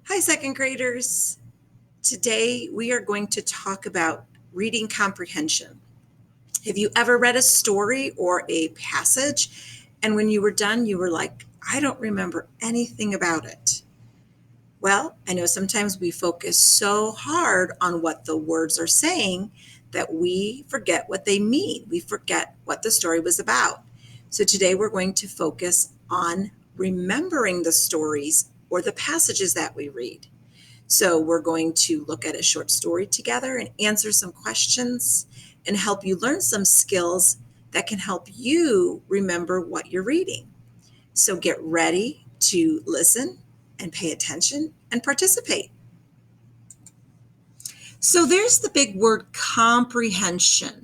Hi, second graders. Today we are going to talk about reading comprehension. Have you ever read a story or a passage, and when you were done, you were like, I don't remember anything about it? Well, I know sometimes we focus so hard on what the words are saying that we forget what they mean. We forget what the story was about. So today we're going to focus on remembering the stories or the passages that we read. So we're going to look at a short story together and answer some questions and help you learn some skills that can help you remember what you're reading. So get ready to listen and pay attention and participate. So there's the big word comprehension.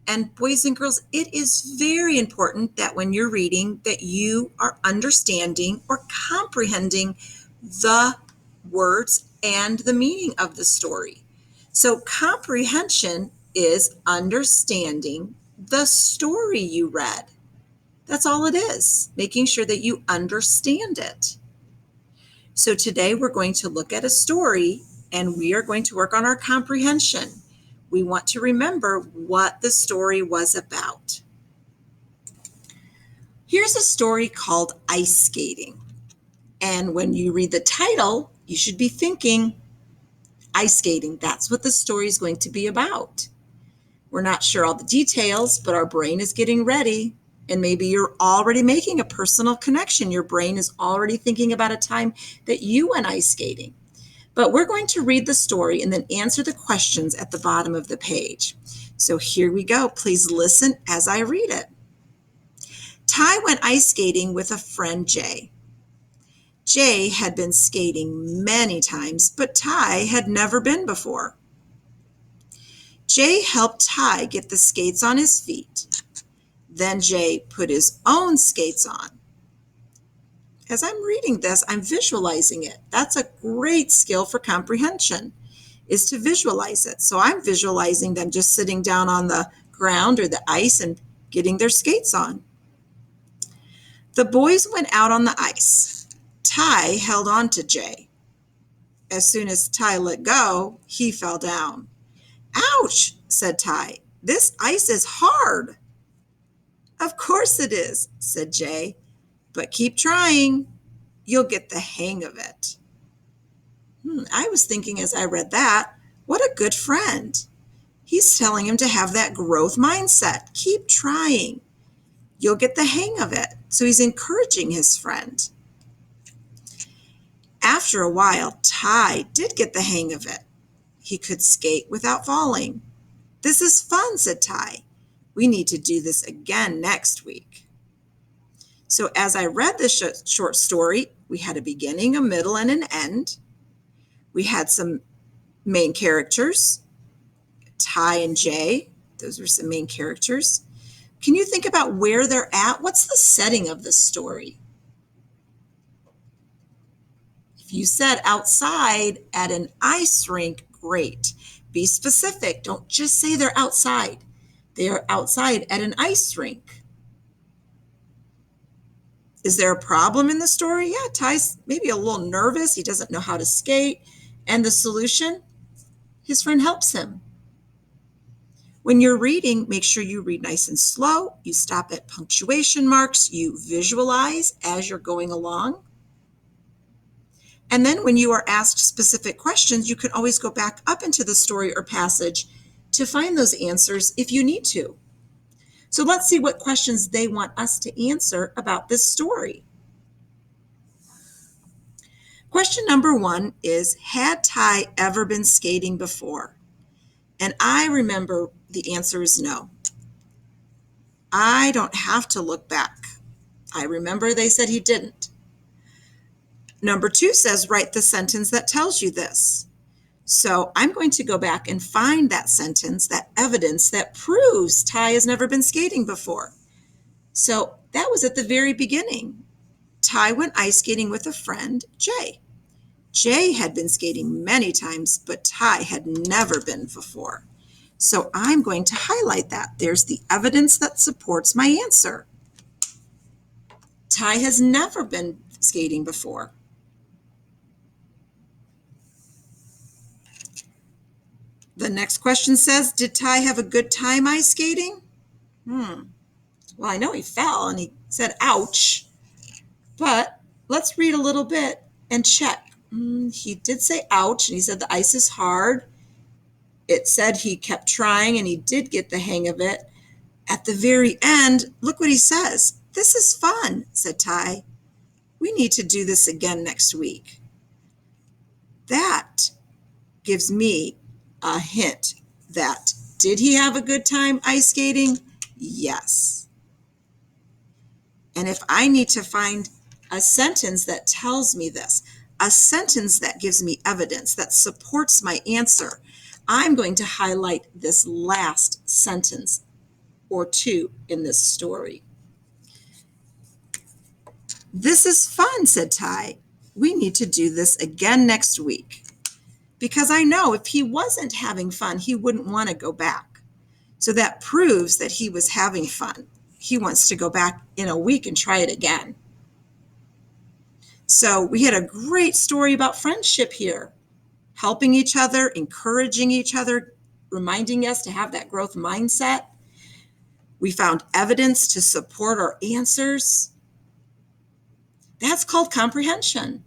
And boys and girls, it is very important that when you're reading that you are understanding or comprehending the words and the meaning of the story. So comprehension is understanding the story you read. That's all it is, making sure that you understand it. So today we're going to look at a story and we are going to work on our comprehension. We want to remember what the story was about. Here's a story called Ice Skating. And when you read the title, you should be thinking ice skating. That's what the story is going to be about. We're not sure all the details, but our brain is getting ready. And maybe you're already making a personal connection. Your brain is already thinking about a time that you went ice skating. But we're going to read the story and then answer the questions at the bottom of the page. So here we go. Please listen as I read it. Ty went ice skating with a friend, Jay. Jay had been skating many times, but Ty had never been before. Jay helped Ty get the skates on his feet. Then Jay put his own skates on. As I'm reading this, I'm visualizing it. That's a great skill for comprehension, is to visualize it. So I'm visualizing them just sitting down on the ground or the ice and getting their skates on. The boys went out on the ice. Ty held on to Jay. As soon as Ty let go, he fell down. Ouch, said Ty. This ice is hard. Of course it is, said Jay. But keep trying. You'll get the hang of it. I was thinking as I read that, what a good friend. He's telling him to have that growth mindset. Keep trying. You'll get the hang of it. So he's encouraging his friend. After a while, Ty did get the hang of it. He could skate without falling. This is fun, said Ty. We need to do this again next week. So as I read this short story, we had a beginning, a middle, and an end. We had some main characters, Ty and Jay. Those were some main characters. Can you think about where they're at? What's the setting of the story? If you said outside at an ice rink, great. Be specific. Don't just say they're outside. They are outside at an ice rink. Is there a problem in the story? Yeah, Ty's maybe a little nervous. He doesn't know how to skate. And the solution? His friend helps him. When you're reading, make sure you read nice and slow. You stop at punctuation marks. You visualize as you're going along. And then when you are asked specific questions, you can always go back up into the story or passage to find those answers if you need to. So let's see what questions they want us to answer about this story. Question number 1 is, had Ty ever been skating before? And I remember the answer is no. I don't have to look back. I remember they said he didn't. Number 2 says, write the sentence that tells you this. So I'm going to go back and find that sentence, that evidence that proves Ty has never been skating before. So that was at the very beginning. Ty went ice skating with a friend, Jay. Jay had been skating many times, but Ty had never been before. So I'm going to highlight that. There's the evidence that supports my answer. Ty has never been skating before. The next question says, did Ty have a good time ice skating? Well, I know he fell and he said, ouch. But let's read a little bit and check. He did say ouch, and he said the ice is hard. It said he kept trying and he did get the hang of it. At the very end, look what he says. This is fun, said Ty. We need to do this again next week. That gives me a hint that did he have a good time ice skating? Yes. And if I need to find a sentence that tells me this, a sentence that gives me evidence that supports my answer, I'm going to highlight this last sentence or two in this story. This is fun, said Ty. We need to do this again next week. Because I know if he wasn't having fun, he wouldn't want to go back. So that proves that he was having fun. He wants to go back in a week and try it again. So we had a great story about friendship here, helping each other, encouraging each other, reminding us to have that growth mindset. We found evidence to support our answers. That's called comprehension,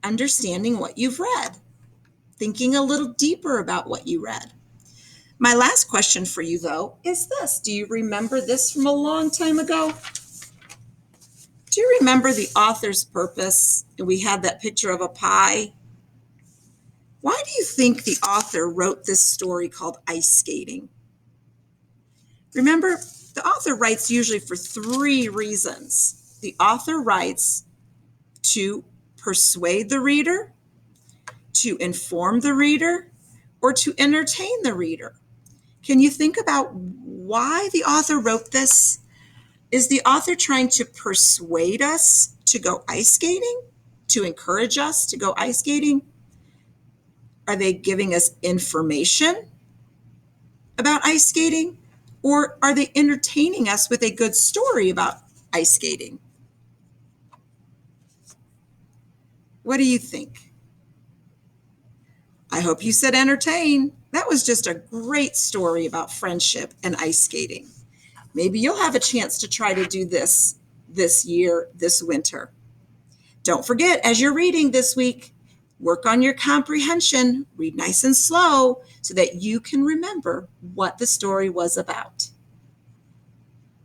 understanding what you've read, thinking a little deeper about what you read. My last question for you, though, is this. Do you remember this from a long time ago? Do you remember the author's purpose? We had that picture of a pie. Why do you think the author wrote this story called Ice Skating? Remember, the author writes usually for 3 reasons. The author writes to persuade the reader, to inform the reader, or to entertain the reader. Can you think about why the author wrote this? Is the author trying to persuade us to go ice skating? To encourage us to go ice skating? Are they giving us information about ice skating? Or are they entertaining us with a good story about ice skating? What do you think? I hope you said entertain. That was just a great story about friendship and ice skating. Maybe you'll have a chance to try to do this year, this winter. Don't forget, as you're reading this week, work on your comprehension. Read nice and slow so that you can remember what the story was about.